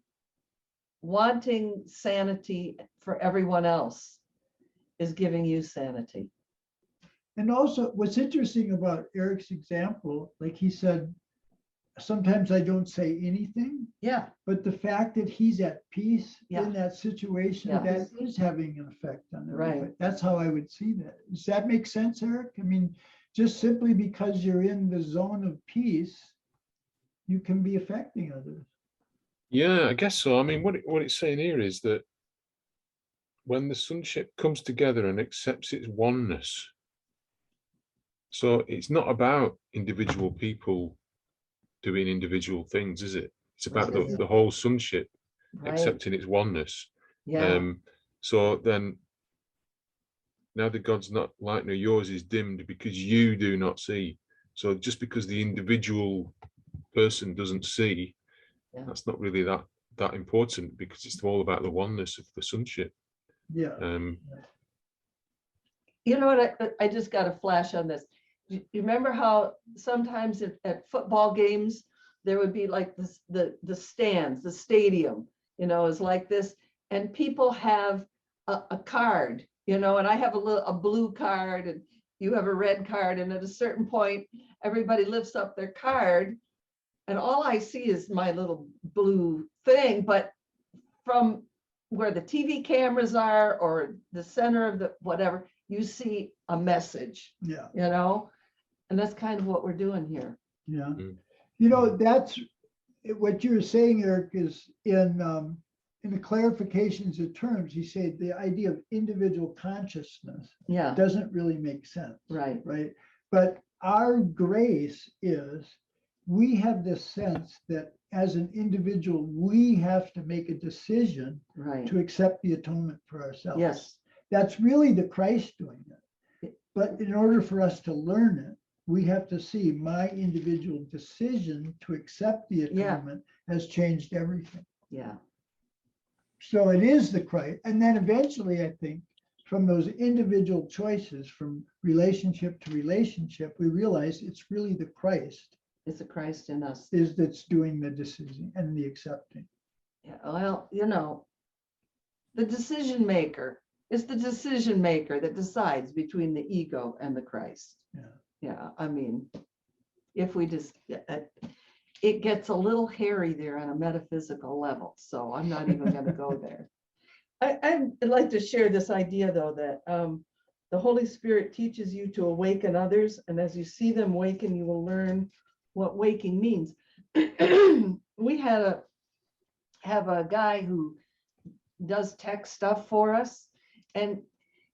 sanity for everyone else is giving you sanity. And also what's interesting about Eric's example, like he said, sometimes I don't say anything, Yeah, but the fact that he's at peace Yeah. in that situation, Yeah. that is having an effect on everybody. Right. That's how I would see that. Does that make sense, Eric? I mean, just simply because you're in the zone of peace, you can be affecting others. Yeah, I guess so. I mean, what it's saying here is that when the sonship comes together and accepts its oneness, so it's not about individual people doing individual things, is it? It's about Right. the whole sonship right. accepting its oneness. Yeah, So then now the God's not light nor yours is dimmed because you do not see. So just because the individual person doesn't see, Yeah. that's not really that important, because it's all about the oneness of the sonship. Yeah. you know what? I just got a flash on this. You remember how sometimes at football games there would be like this, the stands, the stadium, is like this, and people have a card, and I have a blue card, and you have a red card, and at a certain point, everybody lifts up their card, and all I see is my little blue thing, but from where the TV cameras are or the center of the whatever, you see a message, Yeah. and that's kind of what we're doing here. Yeah. Mm. That's what you're saying, Eric, is in the clarifications of terms, he said the idea of individual consciousness Yeah, doesn't really make sense. right. Right. But our grace is we have this sense that as an individual, we have to make a decision Right. to accept the atonement for ourselves. Yes. That's really the Christ doing it. But in order for us to learn it, we have to see my individual decision to accept the atonement has changed everything. Yeah. So it is the Christ. And then eventually, I think, from those individual choices, from relationship to relationship, we realize it's really the Christ It's a Christ in us. that's doing the decision and the accepting. Yeah. Well, the decision maker is the decision maker that decides between the ego and the Christ. Yeah. Yeah. I mean, if we just, it gets a little hairy there on a metaphysical level. So I'm not even going to go there. I'd like to share this idea, though, that the Holy Spirit teaches you to awaken others. And as you see them waken, you will learn what waking means. We have a guy who does tech stuff for us, and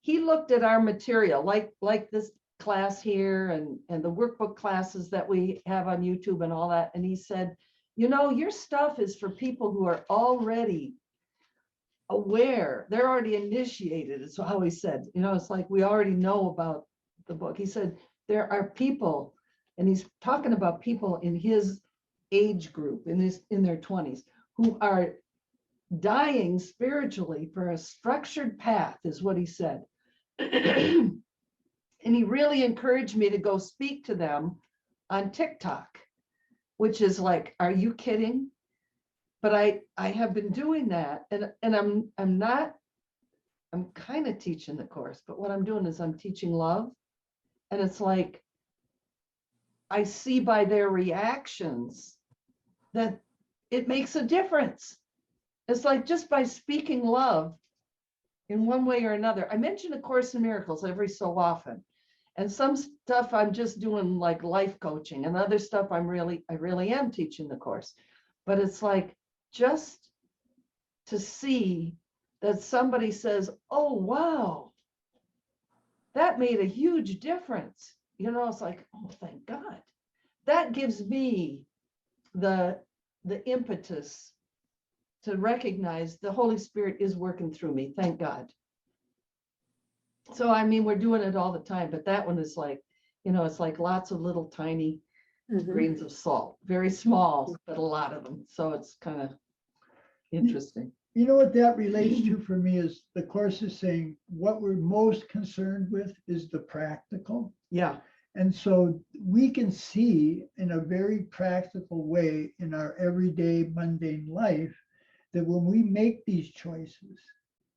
he looked at our material, like this class here and the workbook classes that we have on YouTube and all that, and he said, your stuff is for people who are already aware, they're already initiated. It's how he said, it's like we already know about the book. He said there are people, and he's talking about people in his age group, in their 20s, who are dying spiritually for a structured path, is what he said. And he really encouraged me to go speak to them on TikTok, which is like, are you kidding? But I have been doing that, and I'm kind of teaching the course, but what I'm doing is I'm teaching love. And it's like, I see by their reactions that it makes a difference. It's like just by speaking love in one way or another. I mention A Course in Miracles every so often. And some stuff I'm just doing like life coaching, and other stuff I really am teaching the course. But it's like just to see that somebody says, oh, wow, that made a huge difference. You know, it's like, oh, thank God. That gives me the impetus to recognize the Holy Spirit is working through me. Thank God. So, I mean, we're doing it all the time, but that one is like, you know, it's like lots of little tiny grains of salt, very small, but a lot of them. So it's kind of interesting. You know what that relates to for me is the Course is saying what we're most concerned with is the practical. Yeah. And so we can see in a very practical way in our everyday mundane life that when we make these choices,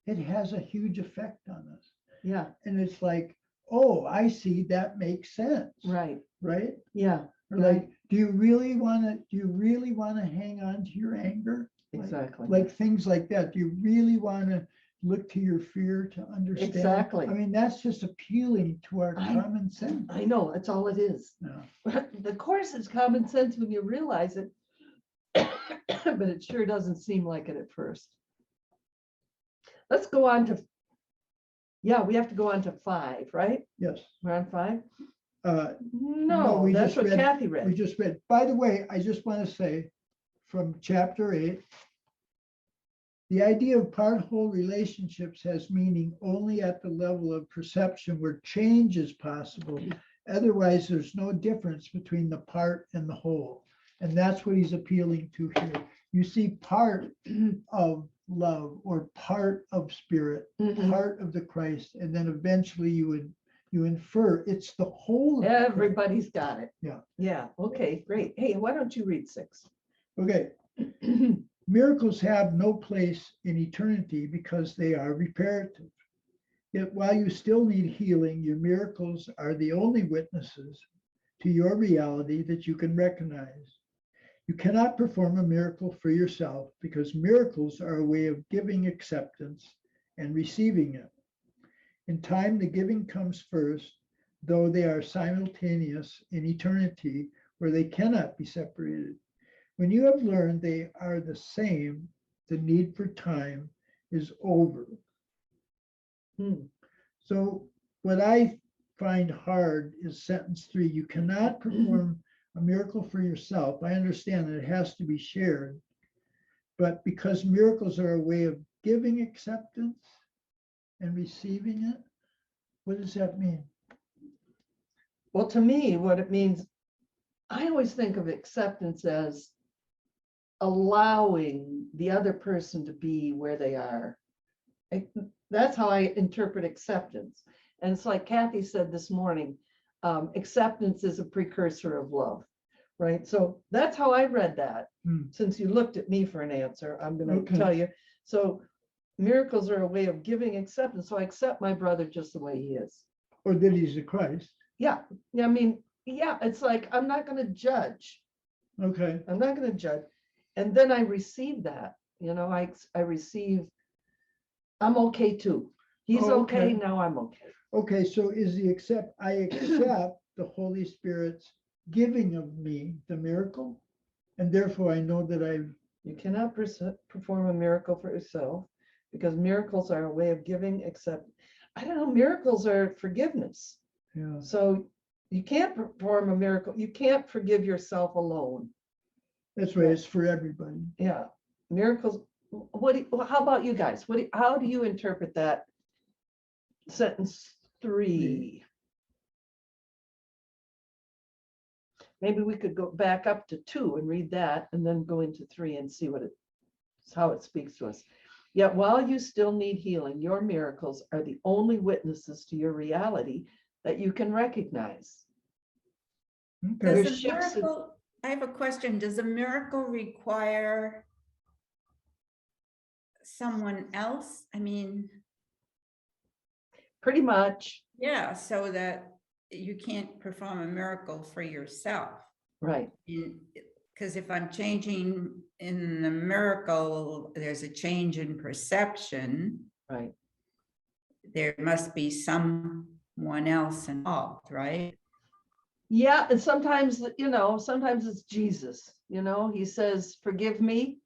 it has a huge effect on us. Yeah. And it's like, oh, I see, that makes sense. Right. Right? Yeah. Or like, do you really want to hang on to your anger? Exactly. Like things like that. Do you really want to look to your fear to understand? Exactly. I mean, that's just appealing to our common sense. I know, that's all it is. Yeah. The Course is common sense when you realize it, but it sure doesn't seem like it at first. Let's go on to, yeah, we have to go on to 5, right? Yes. We're on 5? No, we that's just what read- Kathy We read. just read. By the way, I just want to say from chapter 8, the idea of part-whole relationships has meaning only at the level of perception where change is possible. Otherwise, there's no difference between the part and the whole. And that's what he's appealing to here. You see part of love or part of spirit, Mhm. part of the Christ, and then eventually you infer it's the whole. of Christ. Everybody's got it. Yeah. Yeah, okay, great. Hey, why don't you read 6? Okay. Miracles have no place in eternity because they are reparative. Yet while you still need healing, your miracles are the only witnesses to your reality that you can recognize. You cannot perform a miracle for yourself because miracles are a way of giving acceptance and receiving it. In time, the giving comes first, though they are simultaneous in eternity where they cannot be separated. When you have learned they are the same, the need for time is over. So what I find hard is sentence 3. You cannot perform a miracle for yourself. I understand that it has to be shared, but because miracles are a way of giving acceptance and receiving it, what does that mean? Well, to me, what it means, I always think of acceptance as allowing the other person to be where they are. That's how I interpret acceptance. And it's like Kathy said this morning, acceptance is a precursor of love, right? So that's how I read that. Since you looked at me for an answer, I'm going to tell you. So miracles are a way of giving acceptance. So I accept my brother just the way he is. Or that he's a Christ. Yeah. I mean, yeah, it's like, I'm not going to judge. Okay. I'm not going to judge. And then I receive that, you know, I receive, I'm okay too. He's okay. Now I'm okay. Okay, so is I accept the Holy Spirit's giving of me the miracle, and therefore I know that You cannot perform a miracle for yourself because miracles are a way of giving, except, I don't know, miracles are forgiveness. Yeah. So you can't perform a miracle. You can't forgive yourself alone. That's right. It's for everybody. Yeah. Miracles. How about you guys? How do you interpret that sentence 3? Maybe we could go back up to 2 and read that and then go into 3 and see how it speaks to us. Yet while you still need healing, your miracles are the only witnesses to your reality that you can recognize. Okay. Does a miracle, I have a question. Does a miracle require someone else? I mean, Pretty much. yeah, so that you can't perform a miracle for yourself. Right. because if I'm changing in the miracle, there's a change in perception. Right. There must be someone else involved, right? Yeah, and sometimes, sometimes it's Jesus, he says, forgive me,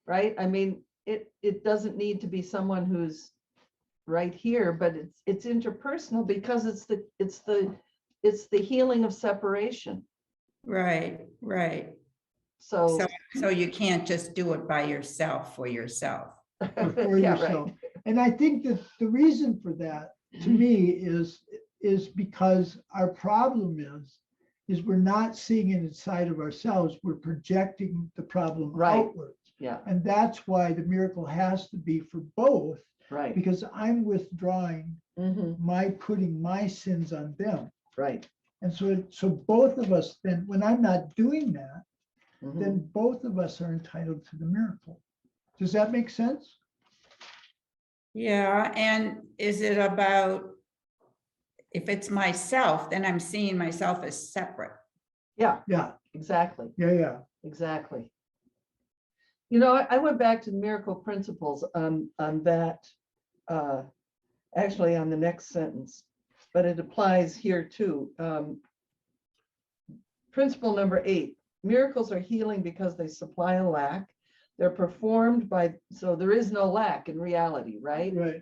right? I mean, it doesn't need to be someone who's right here, but it's interpersonal because it's the healing of separation. Right, right. So, So you can't just do it by yourself for yourself. For yeah, yourself. right. And I think that the reason for that, to me, is because our problem is we're not seeing it inside of ourselves. We're projecting the problem Right. outwards. Yeah, And that's why the miracle has to be for both, right. because I'm withdrawing putting my sins on them. Right. And so both of us, then when I'm not doing that, Mhm. then both of us are entitled to the miracle. Does that make sense? Yeah, and is it about, if it's myself, then I'm seeing myself as separate. Yeah, Yeah, exactly. yeah. Exactly. I went back to miracle principles on that, actually on the next sentence, but it applies here too. Principle number 8, miracles are healing because they supply a lack. They're performed so there is no lack in reality, right? Right.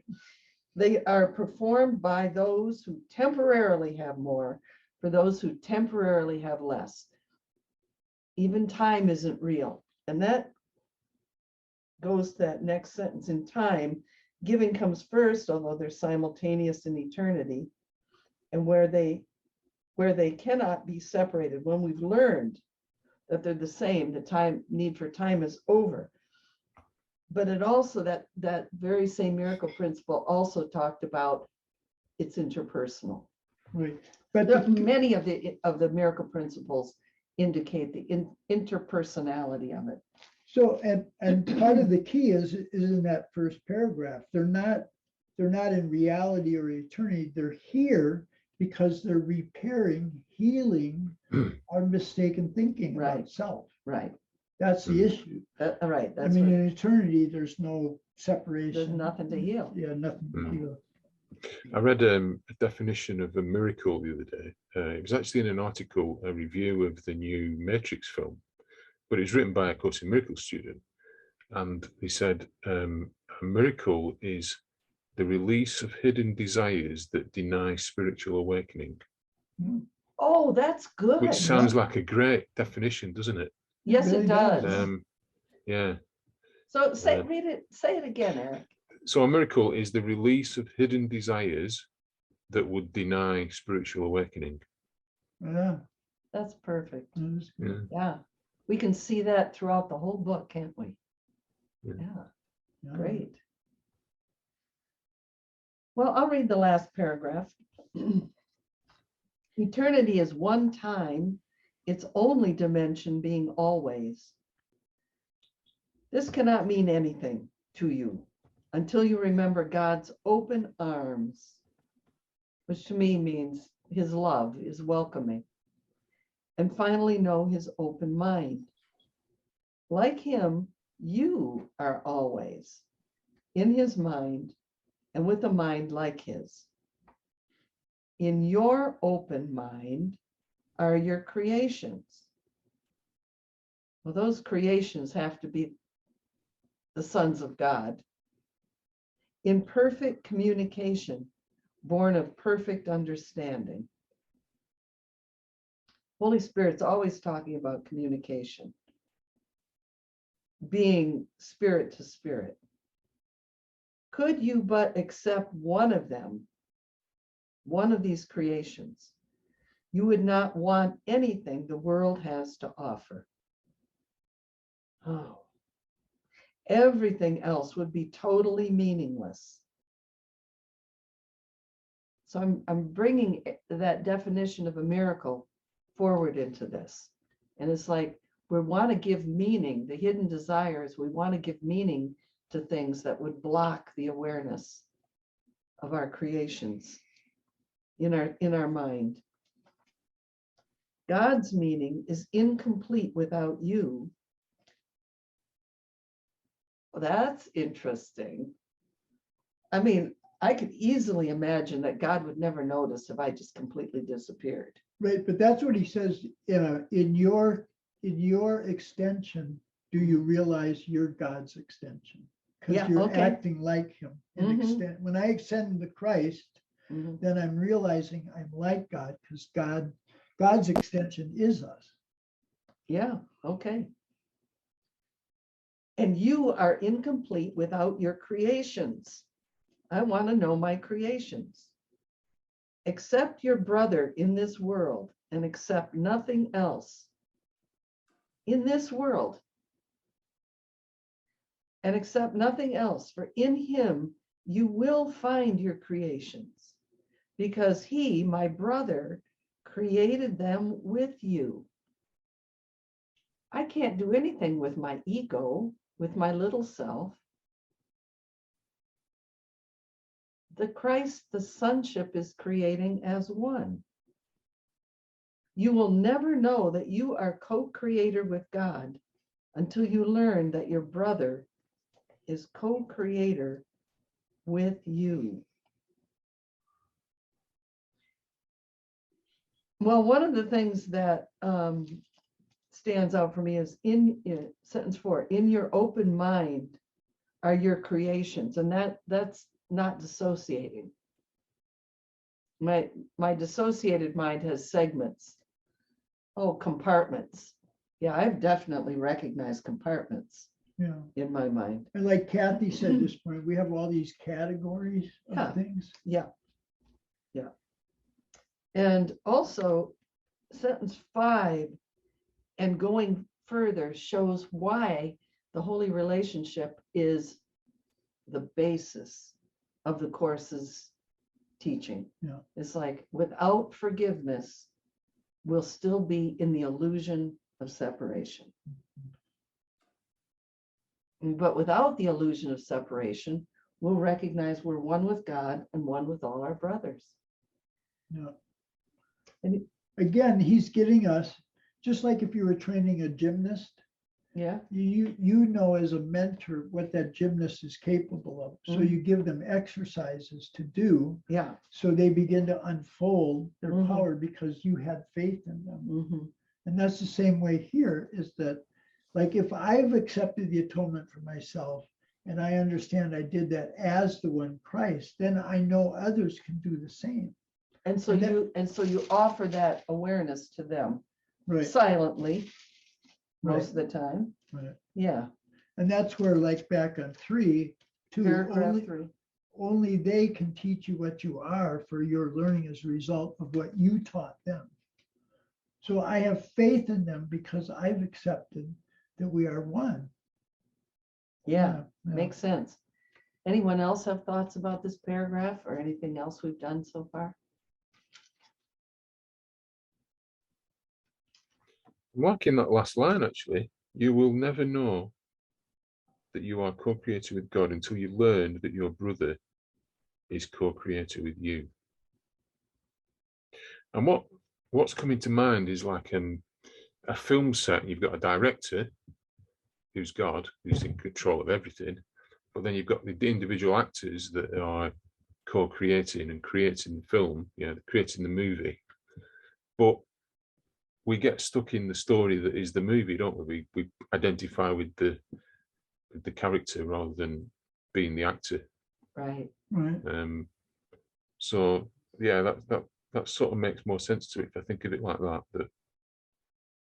They are performed by those who temporarily have more, for those who temporarily have less. Even time isn't real. And that goes to that next sentence. In time, giving comes first, although they're simultaneous in eternity, and where they cannot be separated. When we've learned that they're the same, the need for time is over. But it also, that very same miracle principle also talked about it's interpersonal. Right. But Many of the miracle principles indicate the interpersonality of it. so, and part of the key is in that first paragraph. They're not in reality or eternity. They're here because they're repairing, healing our mistaken thinking Right. about self. Right. That's the issue. Right. I That's mean, what, in eternity, there's no separation. there's nothing to heal. Yeah, nothing to heal. I read a definition of a miracle the other day. It was actually in an article, a review of the new Matrix film, but it's written by a Course in Miracles student. And he said, a miracle is the release of hidden desires that deny spiritual awakening. Oh, that's good. Which sounds like a great definition, doesn't it? Yes, it really does. does. Yeah. So say it again, Eric. So a miracle is the release of hidden desires that would deny spiritual awakening. Yeah, That's perfect. that's good. Yeah. We can see that throughout the whole book, can't we? Yeah. Yeah, Yeah. great. Well, I'll read the last paragraph. Eternity is one time, its only dimension being always. This cannot mean anything to you until you remember God's open arms, which to me means his love is welcoming, and finally know his open mind. Like him, you are always in his mind and with a mind like his. In your open mind are your creations. Well, those creations have to be the sons of God. In perfect communication, born of perfect understanding. Holy Spirit's always talking about communication, being spirit to spirit. Could you but accept one of them, one of these creations, you would not want anything the world has to offer. Oh, everything else would be totally meaningless. So I'm bringing that definition of a miracle forward into this. And it's like, we want to give meaning, the hidden desires, we want to give meaning to things that would block the awareness of our creations in our mind. God's meaning is incomplete without you. Well, that's interesting. I mean, I could easily imagine that God would never notice if I just completely disappeared. Right, but that's what he says, in your extension, do you realize you're God's extension? Yeah, Because you're okay. acting like him. Mhm. When I extend to Christ, Mhm. then I'm realizing I'm like God, because God's extension is us. Yeah, okay. And you are incomplete without your creations. I want to know my creations. Accept your brother in this world and accept nothing else. In this world. And accept nothing else, for in him you will find your creations, because he, my brother, created them with you. I can't do anything with my ego, with my little self. The Christ, the sonship is creating as one. You will never know that you are co-creator with God until you learn that your brother is co-creator with you. Well, one of the things that stands out for me is in sentence 4, in your open mind are your creations, and that's not dissociating. My dissociated mind has segments. Oh, compartments. Yeah, I've definitely recognized compartments Yeah. in my mind. And like Kathy said this morning, we have all these categories Yeah. of things. Yeah. Yeah. And also sentence 5 and going further shows why the holy relationship is the basis of the course's teaching. Yeah. It's like without forgiveness, we'll still be in the illusion of separation. But without the illusion of separation, we'll recognize we're one with God and one with all our brothers. Yeah. And Again, he's getting us, just like if you were training a gymnast, yeah, you know as a mentor what that gymnast is capable of. So Mhm. you give them exercises to do, yeah. so they begin to unfold their Mhm. power because you had faith in them. Mhm. And that's the same way here, is that, like, if I've accepted the atonement for myself and I understand I did that as the one Christ, then I know others can do the same. And so you offer that awareness to them Right. silently most of Right. the time. Right. Yeah. And that's where, like back on 3, too, Paragraph 3. only they can teach you what you are, for your learning as a result of what you taught them. So I have faith in them because I've accepted that we are one. Yeah, Yeah. makes sense. Anyone else have thoughts about this paragraph or anything else we've done so far? Marking that last line, actually, you will never know that you are co-creator with God until you learn that your brother is co-creator with you. And what's coming to mind is like a film set. You've got a director who's God, who's in control of everything, but then you've got the individual actors that are co-creating and creating the film, creating the movie. But we get stuck in the story that is the movie, don't we? We identify with the character rather than being the actor. Right. Right. So yeah, that sort of makes more sense to it if I think of it like that. That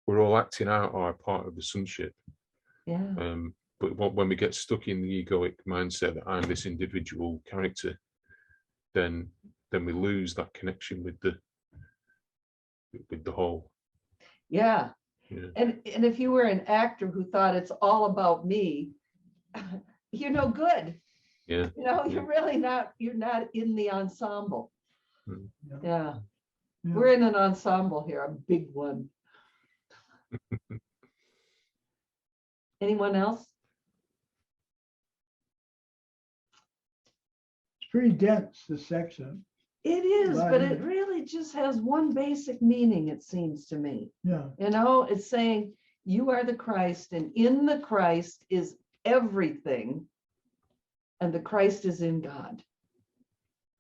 we're all acting out our part of the sonship. Yeah. But when we get stuck in the egoic mindset that I'm this individual character, then we lose that connection with the whole. Yeah. Yeah. And if you were an actor who thought it's all about me, you're no good. Yeah. You're really not, you're not in the ensemble. Mm. Yeah. Yeah. We're in an ensemble here, a big one. Anyone else? It's pretty dense, this section. It is, lot but in it it. really just has one basic meaning, it seems to me. Yeah, You know, it's saying you are the Christ, and in the Christ is everything. And the Christ is in God.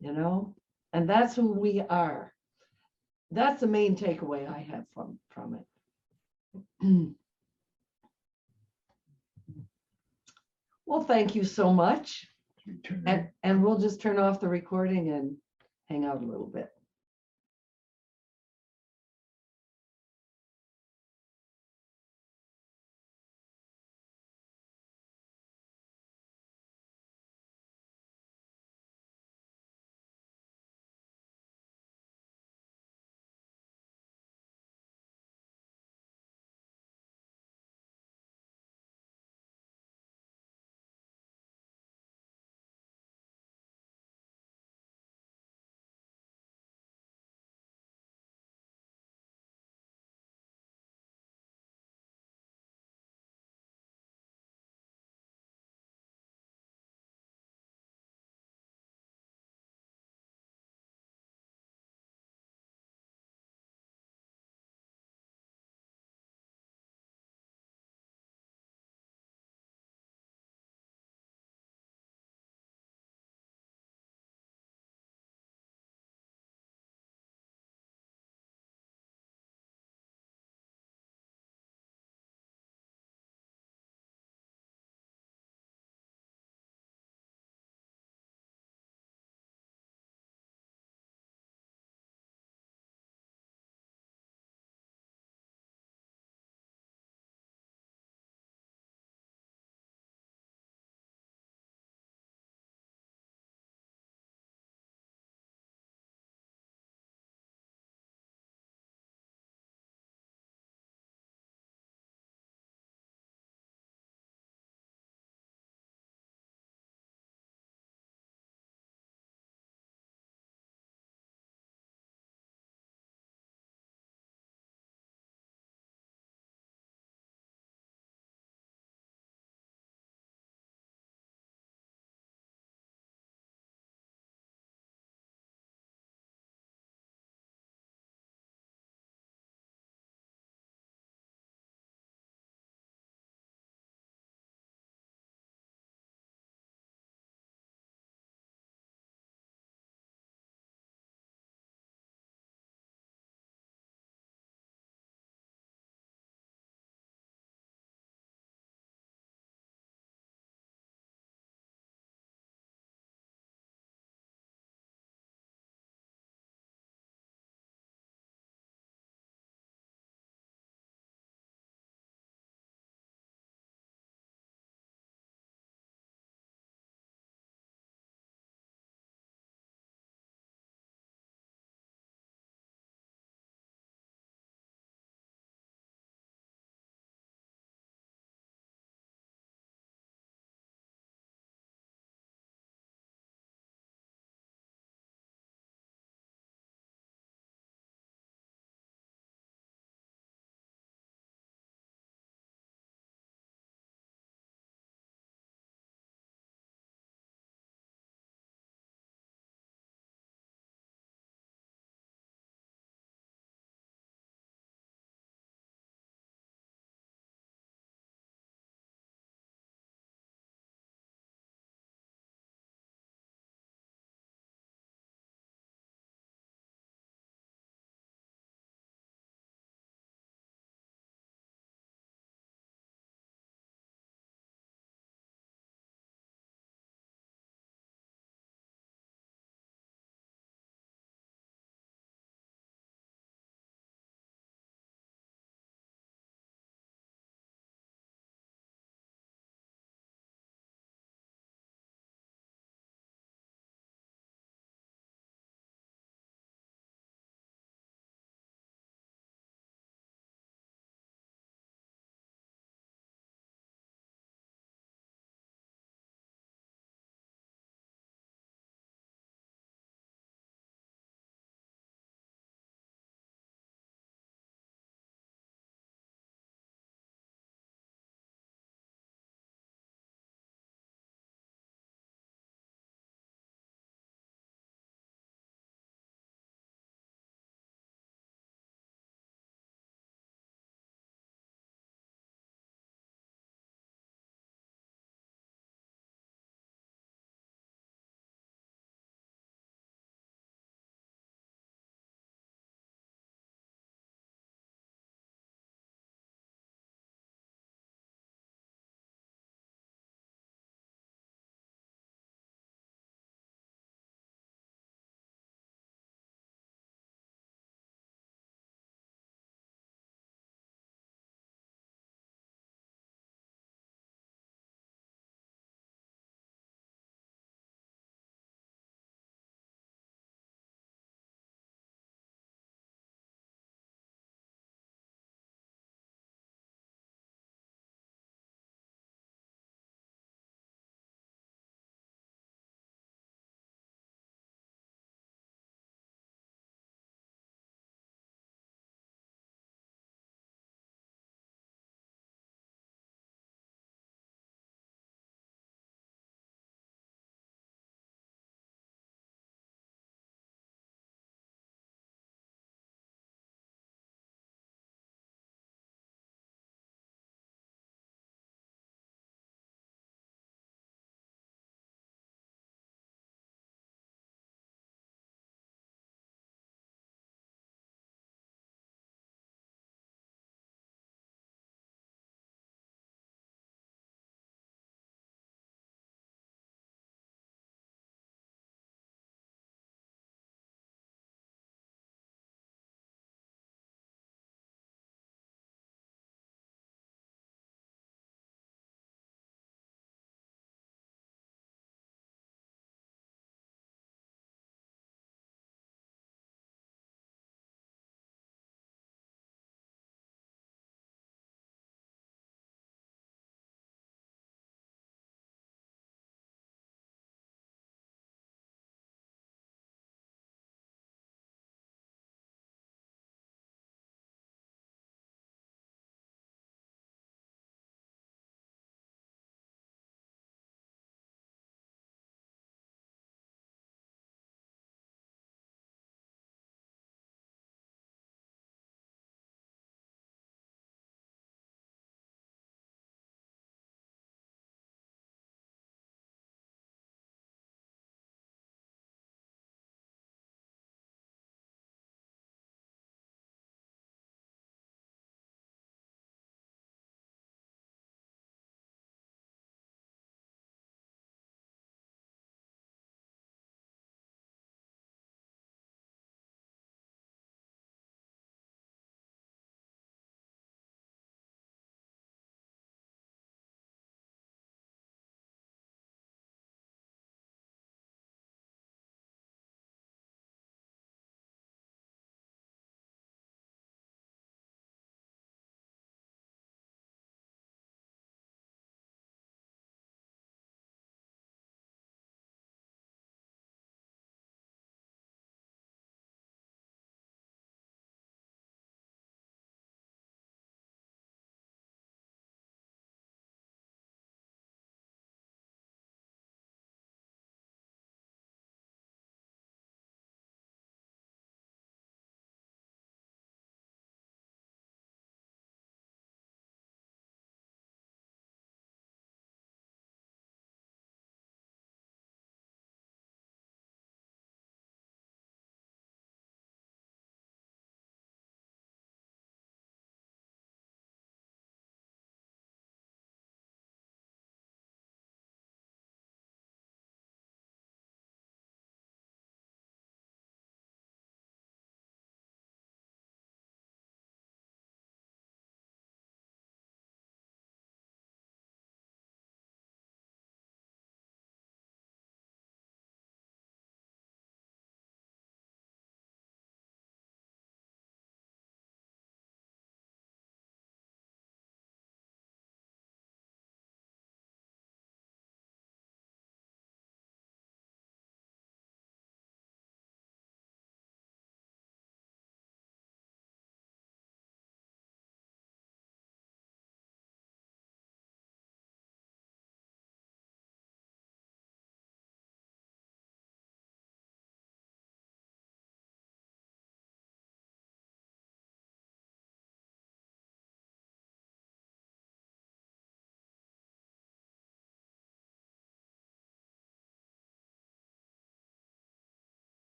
You know, and that's who we are. That's the main takeaway I have from it. Well, thank you so much. you turn it- And we'll just turn off the recording and hang out a little bit.